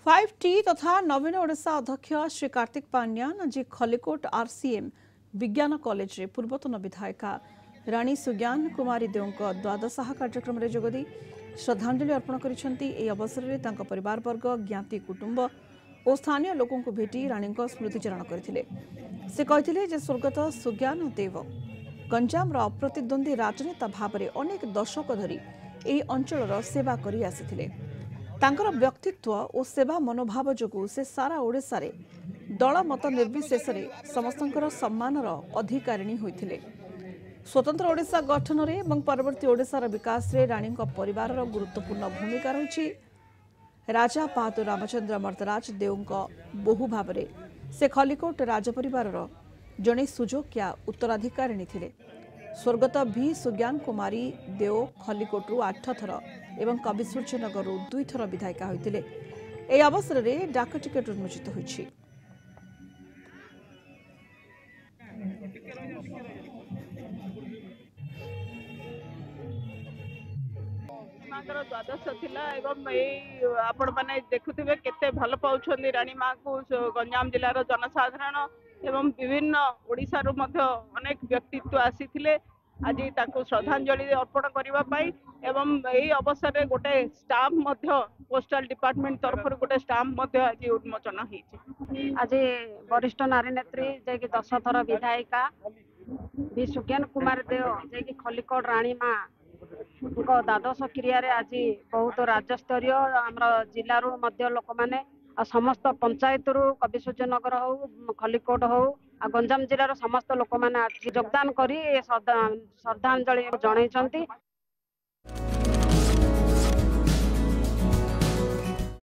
5T तथा नवीन ओडिशा अध्यक्ष श्री कार्तिक पांड्यान आज खलिकोट आरसीएम विज्ञान कॉलेज रे पूर्वतन विधायिका राणी सुज्ञान कुमारी देव द्वादशाह कार्यक्रम में जोगदी श्रद्धांजलि अर्पण करिसेंती। एही अवसर में तांका परिवार वर्ग ज्ञाति कुटुंब और स्थानीय लोकों को भेटी राणी स्मृतिचारण करथिले। से कहिथिले जे स्वर्गत सुज्ञान देव गंजाम अप्रतिद्वंदी राजनेता भाव में अनेक दशक धरी एही अंचलर सेवा करि आसिथिले। तांकर व्यक्तित्व और सेवा मनोभाव जोगु से सारा ओडिशा रे दल मत निर्विशेष समस्तंकर सम्मानर अधिकारिणी होइथिले। स्वतंत्र ओडिशा गठन रे एवं परवर्ती ओडिशार विकास रे राणी परिवार गुरुत्वपूर्ण भूमिका रही। राजा पाहतु रामचंद्र मर्दराज देव बहु भाव से खलिकोट राजपरिवार जड़े सुजोग्या उत्तराधिकारिणी थिले। स्वर्गत भी सुज्ञान कुमारी देव खलिकोटू 8 थर एवं कविसूर्यनगर 2 थर विधायिका होइतिले। एही अवसर में डाक टिकेट उन्मोचित होइछि। द्वादश थिला एवं आपण माने देखुथिबे केते भल पाउछन्दी रानी मां को गंजाम जिल्लार जनसाधारण एवं विभिन्न ओडिशा रो मध्य अनेक व्यक्तित्व आसीथिले। आज ताको श्रद्धांजलि अर्पण करबा पाई एवं एही अवसर रे गोटे स्टाम्प मध्य पोस्टल डिपार्टमेंट तरफ गोटे स्टाम्प मध्य आज उन्मोचन हेछि। आज वरिष्ठ नारी नेत्री जे कि 10 थर विधायिका भी सुज्ञान कुमार देव जे कि खलिकोट राणी मां द्वादश क्रिया आज बहुत राज्यस्तरीय आम जिलूर लोक मैंने समस्त पंचायत रु कविसूर्यनगर हो खलिकोट हो गंजाम जिलार समस्त लोक मैंने योगदान कर श्रद्धांजलि जन।